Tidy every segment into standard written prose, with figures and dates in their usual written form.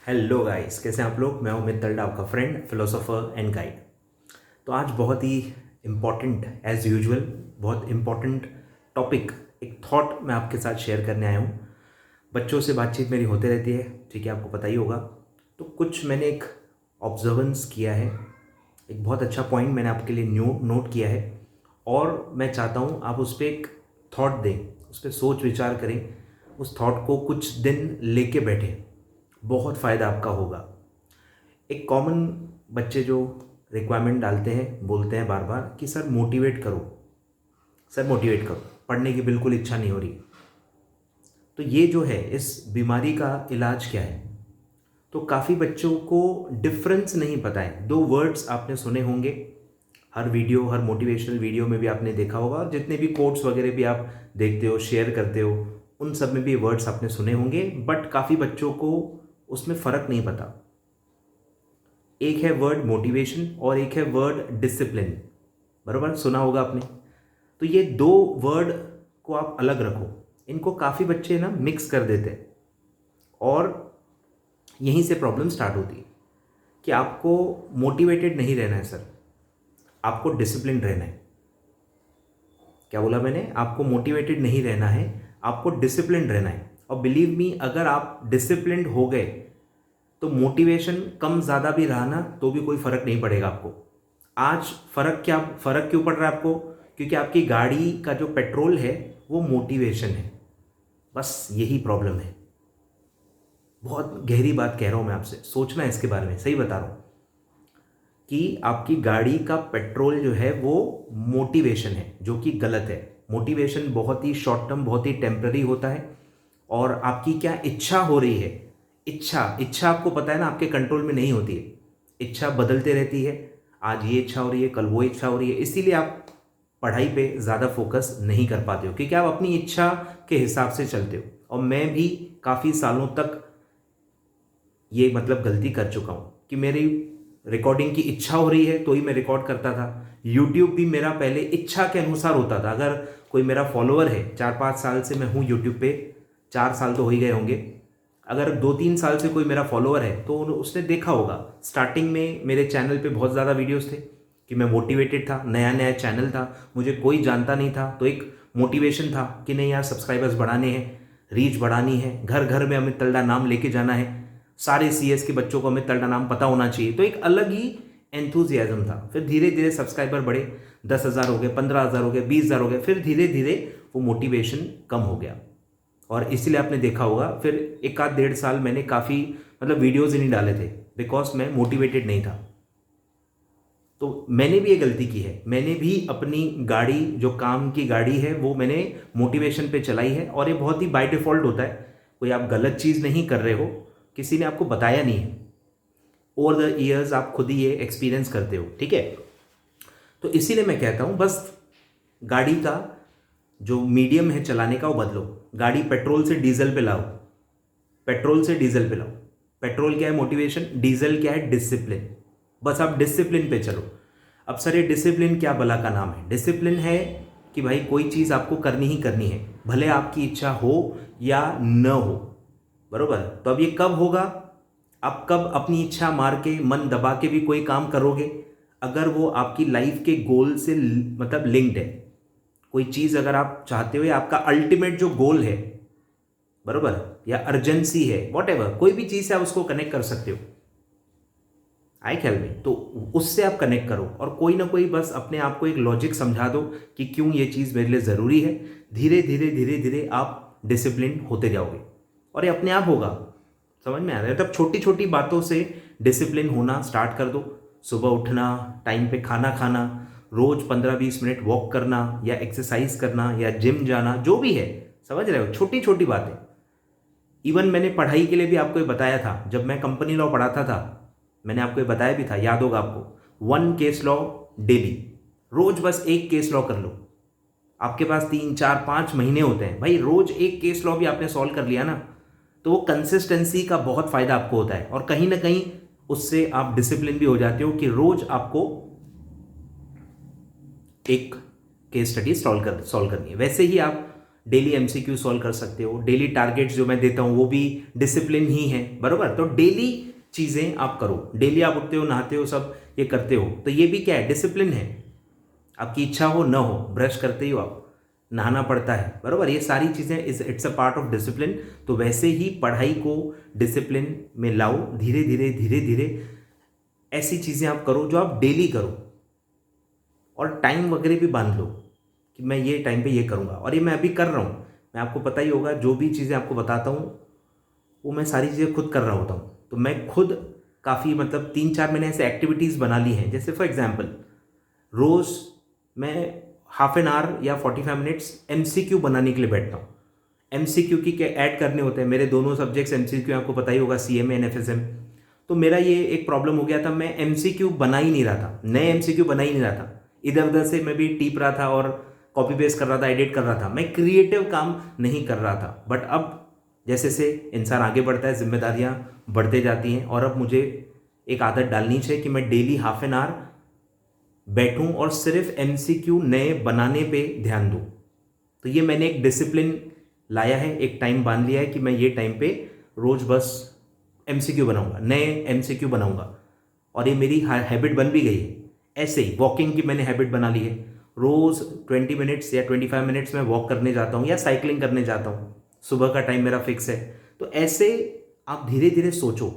Hello guys, कैसे हैं आप लोग। मैं हूं मित्तल, आपका फ्रेंड, फिलोसोफर एंड गाइड। तो आज बहुत ही इम्पॉर्टेंट, एज यूजुअल बहुत इम्पॉर्टेंट टॉपिक, एक थॉट मैं आपके साथ शेयर करने आया हूं। बच्चों से बातचीत मेरी होते रहती है, ठीक है, आपको पता ही होगा। तो कुछ मैंने एक ऑब्जर्वेंस किया है, एक बहुत अच्छा पॉइंट मैंने आपके लिए नोट किया है, और मैं चाहता हूँ आप उस पर एक थॉट दें, उस पर सोच विचार करें, उस थॉट को कुछ दिन लेके बैठें। बहुत फ़ायदा आपका होगा। एक कॉमन बच्चे जो रिक्वायरमेंट डालते हैं, बोलते हैं बार बार कि सर मोटिवेट करो, सर मोटिवेट करो, पढ़ने की बिल्कुल इच्छा नहीं हो रही। तो ये जो है, इस बीमारी का इलाज क्या है। तो काफ़ी बच्चों को डिफरेंस नहीं पता है। दो वर्ड्स आपने सुने होंगे, हर वीडियो, हर मोटिवेशनल वीडियो में भी आपने देखा होगा, और जितने भी कोट्स वगैरह भी आप देखते हो, शेयर करते हो, उन सब में भी वर्ड्स आपने सुने होंगे। बट काफ़ी बच्चों को उसमें फ़र्क नहीं पता। एक है वर्ड मोटिवेशन और एक है वर्ड डिसिप्लिन। बराबर सुना होगा आपने। तो ये दो वर्ड को आप अलग रखो। इनको काफ़ी बच्चे ना मिक्स कर देते हैं, और यहीं से प्रॉब्लम स्टार्ट होती है कि आपको मोटिवेटेड नहीं रहना है सर, आपको डिसिप्लिन रहना है। क्या बोला मैंने? आपको मोटिवेटेड नहीं रहना है, आपको डिसिप्लिन रहना है। और बिलीव मी, अगर आप डिसिप्लिन्ड हो गए तो मोटिवेशन कम ज़्यादा भी रहा ना तो भी कोई फ़र्क नहीं पड़ेगा आपको। आज फ़र्क क्यों पड़ रहा है आपको? क्योंकि आपकी गाड़ी का जो पेट्रोल है वो मोटिवेशन है। बस यही प्रॉब्लम है। बहुत गहरी बात कह रहा हूँ मैं आपसे, सोचना है इसके बारे में, सही बता रहा हूँ कि आपकी गाड़ी का पेट्रोल जो है वो मोटिवेशन है, जो कि गलत है। मोटिवेशन बहुत ही शॉर्ट टर्म, बहुत ही टेम्पररी होता है। और आपकी क्या इच्छा हो रही है, इच्छा आपको पता है ना, आपके कंट्रोल में नहीं होती है। इच्छा बदलते रहती है, आज ये इच्छा हो रही है, कल वो इच्छा हो रही है। इसीलिए आप पढ़ाई पे ज़्यादा फोकस नहीं कर पाते हो, क्योंकि आप अपनी इच्छा के हिसाब से चलते हो। और मैं भी काफ़ी सालों तक ये गलती कर चुका हूँ कि मेरी रिकॉर्डिंग की इच्छा हो रही है तो ही मैं रिकॉर्ड करता था। यूट्यूब भी मेरा पहले इच्छा के अनुसार होता था। अगर कोई मेरा फॉलोअर है, 4-5 साल से मैं हूँ यूट्यूब पे, 4 साल तो हो ही गए होंगे। अगर 2-3 साल से कोई मेरा फॉलोअर है तो उसने देखा होगा, स्टार्टिंग में मेरे चैनल पे बहुत ज़्यादा वीडियोस थे कि मैं मोटिवेटेड था, नया नया चैनल था, मुझे कोई जानता नहीं था। तो एक मोटिवेशन था कि नहीं यार, सब्सक्राइबर्स बढ़ाने हैं, रीच बढ़ानी है, घर घर में अमित तलडा नाम लेके जाना है, सारे सीएस के बच्चों को अमित तलडा नाम पता होना चाहिए। तो एक अलग ही एंथुजियाज्म था। फिर धीरे धीरे सब्सक्राइबर बढ़े, 10,000 हो गए, 15,000 हो गए, 20,000 हो गए। फिर धीरे धीरे वो मोटिवेशन कम हो गया। और इसीलिए आपने देखा होगा फिर 1-1.5 साल मैंने काफ़ी वीडियोज़ ही नहीं डाले थे, बिकॉज मैं मोटिवेटेड नहीं था। तो मैंने भी ये गलती की है। मैंने भी अपनी गाड़ी, जो काम की गाड़ी है, वो मैंने मोटिवेशन पे चलाई है। और ये बहुत ही बाय डिफ़ॉल्ट होता है, कोई आप गलत चीज़ नहीं कर रहे हो, किसी ने आपको बताया नहीं है। ओवर द ईयर्स आप खुद ही ये एक्सपीरियंस करते हो, ठीक है। तो इसीलिए मैं कहता हूँ, बस गाड़ी का जो मीडियम है चलाने का वो बदलो। गाड़ी पेट्रोल से डीजल पे लाओ, पेट्रोल से डीजल पे लाओ। पेट्रोल क्या है? मोटिवेशन। डीजल क्या है? डिसिप्लिन। बस आप डिसिप्लिन पे चलो। अब सर ये डिसिप्लिन क्या बला का नाम है? डिसिप्लिन है कि भाई कोई चीज़ आपको करनी ही करनी है, भले आपकी इच्छा हो या न हो। बरोबर। तो अब ये कब होगा? आप कब अपनी इच्छा मार के, मन दबा के भी कोई काम करोगे? अगर वो आपकी लाइफ के गोल से लिंक्ड है। कोई चीज़ अगर आप चाहते हो, या आपका अल्टीमेट जो गोल है, बरोबर, या अर्जेंसी है, वॉट एवर, कोई भी चीज़ से आप उसको कनेक्ट कर सकते हो, आए ख्याल में? तो उससे आप कनेक्ट करो, और कोई ना कोई बस अपने आप को एक लॉजिक समझा दो कि क्यों ये चीज़ मेरे लिए ज़रूरी है। धीरे धीरे धीरे धीरे आप डिसिप्लिन होते जाओगे, और ये अपने आप होगा। समझ में आ रहा है? तब छोटी छोटी बातों से डिसिप्लिन होना स्टार्ट कर दो। सुबह उठना, टाइम पे खाना खाना, रोज 15-20 मिनट वॉक करना, या एक्सरसाइज करना, या जिम जाना, जो भी है, समझ रहे हो, छोटी छोटी बातें। इवन मैंने पढ़ाई के लिए भी आपको ये बताया था, जब मैं कंपनी लॉ पढ़ाता था, मैंने आपको ये बताया भी था, याद होगा आपको। 1 केस लॉ डेली, रोज बस एक केस लॉ कर लो। आपके पास 3-4-5 महीने होते हैं भाई, रोज एक केस लॉ भी आपने सॉल्व कर लिया ना, तो वो कंसिस्टेंसी का बहुत फायदा आपको होता है। और कहीं ना कहीं उससे आप डिसिप्लिन भी हो जाते हो कि रोज आपको एक केस स्टडी सॉल्व करनी है। वैसे ही आप डेली एमसीक्यू सॉल्व कर सकते हो, डेली टारगेट्स जो मैं देता हूँ वो भी डिसिप्लिन ही है, बराबर। तो डेली चीज़ें आप करो, डेली आप उठते हो, नहाते हो, सब ये करते हो, तो ये भी क्या है, डिसिप्लिन है। आपकी इच्छा हो न हो, ब्रश करते ही हो आप, नहाना पड़ता है, बराबर। ये सारी चीज़ें it's a part of discipline. तो वैसे ही पढ़ाई को डिसिप्लिन में लाओ, धीरे धीरे धीरे धीरे ऐसी चीज़ें आप करो जो आप डेली करो, और टाइम वगैरह भी बांध लो कि मैं ये टाइम पे ये करूँगा, और ये मैं अभी कर रहा हूँ। मैं आपको पता ही होगा, जो भी चीज़ें आपको बताता हूँ वो मैं सारी चीज़ें खुद कर रहा होता हूँ। तो मैं खुद काफ़ी मतलब 3-4 मैंने ऐसे एक्टिविटीज़ बना ली हैं। जैसे फॉर एग्जांपल रोज़ मैं हाफ एन आवर या 45 मिनट्स एमसीक्यू बनाने के लिए बैठता हूँ। एमसीक्यू की क्या ऐड करने होते हैं, मेरे दोनों सब्जेक्ट्स एमसीक्यू, आपको पता ही होगा, सीएमए एंड एफएसएम। तो मेरा ये एक प्रॉब्लम हो गया था, मैं एमसीक्यू बना ही नहीं रहा था, नए एमसीक्यू बना ही नहीं रहा था। इधर उधर से मैं भी टीप रहा था और कॉपी पेस्ट कर रहा था, एडिट कर रहा था, मैं क्रिएटिव काम नहीं कर रहा था। बट अब जैसे से इंसान आगे बढ़ता है, जिम्मेदारियां बढ़ते जाती हैं, और अब मुझे एक आदत डालनी चाहिए कि मैं डेली हाफ एन आवर बैठूं और सिर्फ एमसीक्यू नए बनाने पे ध्यान दूं। तो ये मैंने एक डिसिप्लिन लाया है, एक टाइम बांध लिया है कि मैं ये टाइम पे रोज बस एमसीक्यू बनाऊंगा, नए एमसीक्यू बनाऊंगा, और ये मेरी हैबिट बन भी गई है। ऐसे ही वॉकिंग की मैंने हैबिट बना ली है, रोज़ 20 मिनट्स या 25 मिनट्स में वॉक करने जाता हूँ या साइकिलिंग करने जाता हूँ, सुबह का टाइम मेरा फिक्स है। तो ऐसे आप धीरे धीरे सोचो,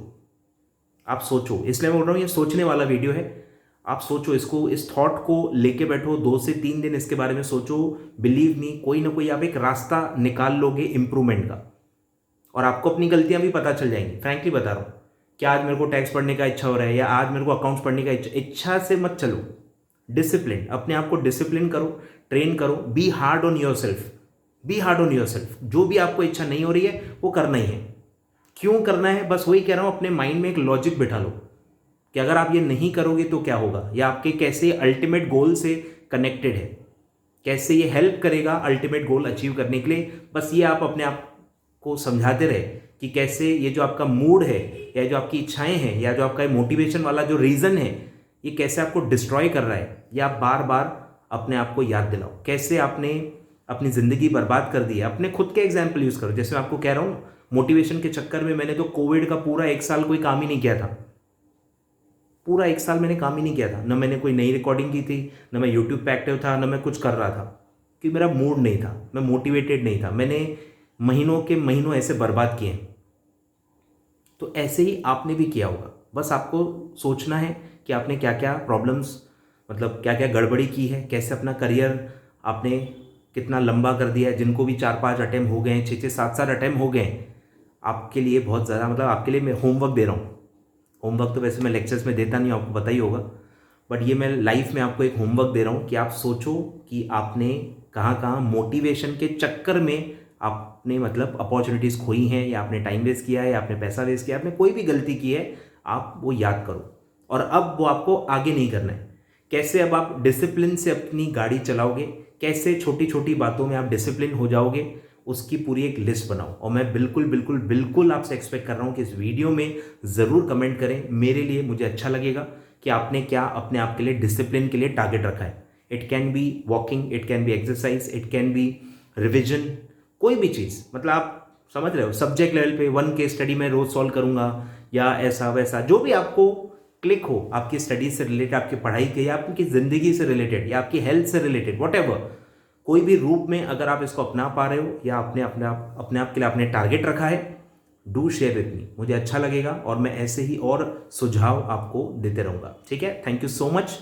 आप सोचो, इसलिए मैं बोल रहा हूँ ये सोचने वाला वीडियो है। आप सोचो इसको, इस थॉट को लेके बैठो, 2 से 3 दिन इसके बारे में सोचो। बिलीव मी, कोई ना कोई आप एक रास्ता निकाल लोगे इम्प्रूवमेंट का, और आपको अपनी गलतियां भी पता चल जाएंगी। फ्रैंकली बता रहा हूँ कि आज मेरे को टैक्स पढ़ने का इच्छा हो रहा है, या आज मेरे को अकाउंट्स पढ़ने का इच्छा से मत चलो। डिसिप्लिन, अपने आप को डिसिप्लिन करो, ट्रेन करो, be hard on yourself, be hard on yourself. जो भी आपको इच्छा नहीं हो रही है वो करना ही है। क्यों करना है, बस वही कह रहा हूँ, अपने माइंड में एक लॉजिक बिठा लो कि अगर आप ये नहीं करोगे तो क्या होगा, या आपके कैसे अल्टीमेट गोल से कनेक्टेड है, कैसे ये हेल्प करेगा अल्टीमेट गोल अचीव करने के लिए। बस ये आप अपने आप को समझाते रहे कि कैसे ये जो आपका मूड है, या जो आपकी इच्छाएं हैं, या जो आपका मोटिवेशन वाला जो रीज़न है, ये कैसे आपको डिस्ट्रॉय कर रहा है। ये आप बार बार अपने आप को याद दिलाओ, कैसे आपने अपनी ज़िंदगी बर्बाद कर दी है। अपने खुद के एग्जाम्पल यूज़ करो। जैसे मैं आपको कह रहा हूँ, मोटिवेशन के चक्कर में मैंने तो कोविड का पूरा 1 साल कोई काम ही नहीं किया था, पूरा 1 साल मैंने काम ही नहीं किया था। न मैंने कोई नई रिकॉर्डिंग की थी, न मैं यूट्यूब पे एक्टिव था, न मैं कुछ कर रहा था, कि मेरा मूड नहीं था, मैं मोटिवेटेड नहीं था। मैंने महीनों के महीनों ऐसे बर्बाद किए। तो ऐसे ही आपने भी किया होगा। बस आपको सोचना है कि आपने क्या क्या प्रॉब्लम्स, मतलब क्या क्या गड़बड़ी की है, कैसे अपना करियर आपने कितना लंबा कर दिया है। जिनको भी 4-5 अटैम्प्ट हो गए, 6-6, 7-7 अटैम्प्ट हो गए, आपके लिए बहुत ज़्यादा, मतलब आपके लिए मैं होमवर्क दे रहा हूँ। होमवर्क तो वैसे मैं लेक्चर्स में देता नहीं हूँ, आपको पता ही होगा, बट ये मैं लाइफ में आपको एक होमवर्क दे रहा हूँ कि आप सोचो कि आपने कहाँ कहाँ मोटिवेशन के चक्कर में आपने मतलब अपॉर्चुनिटीज़ खोई हैं, या आपने टाइम वेस्ट किया है, या आपने पैसा वेस्ट किया है, आपने कोई भी गलती की है, आप वो याद करो, और अब वो आपको आगे नहीं करना है। कैसे अब आप डिसिप्लिन से अपनी गाड़ी चलाओगे, कैसे छोटी छोटी बातों में आप डिसिप्लिन हो जाओगे, उसकी पूरी एक लिस्ट बनाओ। और मैं बिल्कुल बिल्कुल बिल्कुल आपसे एक्सपेक्ट कर रहा हूँ कि इस वीडियो में ज़रूर कमेंट करें। मेरे लिए, मुझे अच्छा लगेगा कि आपने क्या अपने आप के लिए डिसिप्लिन के लिए टारगेट रखा है। It can be walking, it can be exercise, it can be revision, कोई भी चीज़, मतलब आप समझ रहे हो, सब्जेक्ट लेवल पे 1 केस स्टडी मैं रोज़ सॉल्व करूँगा, या ऐसा वैसा, जो भी आपको क्लिक हो, आपकी स्टडी से रिलेटेड, आपकी पढ़ाई के, या आपकी ज़िंदगी से रिलेटेड, या आपकी हेल्थ से रिलेटेड, व्हाटएवर, कोई भी रूप में अगर आप इसको अपना पा रहे हो, या अपने आप के लिए आपने टारगेट रखा है, डू शेयर विथ मी, मुझे अच्छा लगेगा, और मैं ऐसे ही और सुझाव आपको देते रहूँगा। ठीक है, thank you so much.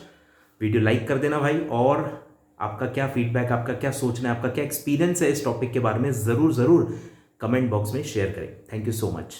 Video like कर देना भाई, और आपका क्या फीडबैक, आपका क्या सोचना है, आपका क्या एक्सपीरियंस है इस टॉपिक के बारे में, ज़रूर ज़रूर कमेंट बॉक्स में शेयर करें। Thank you so much.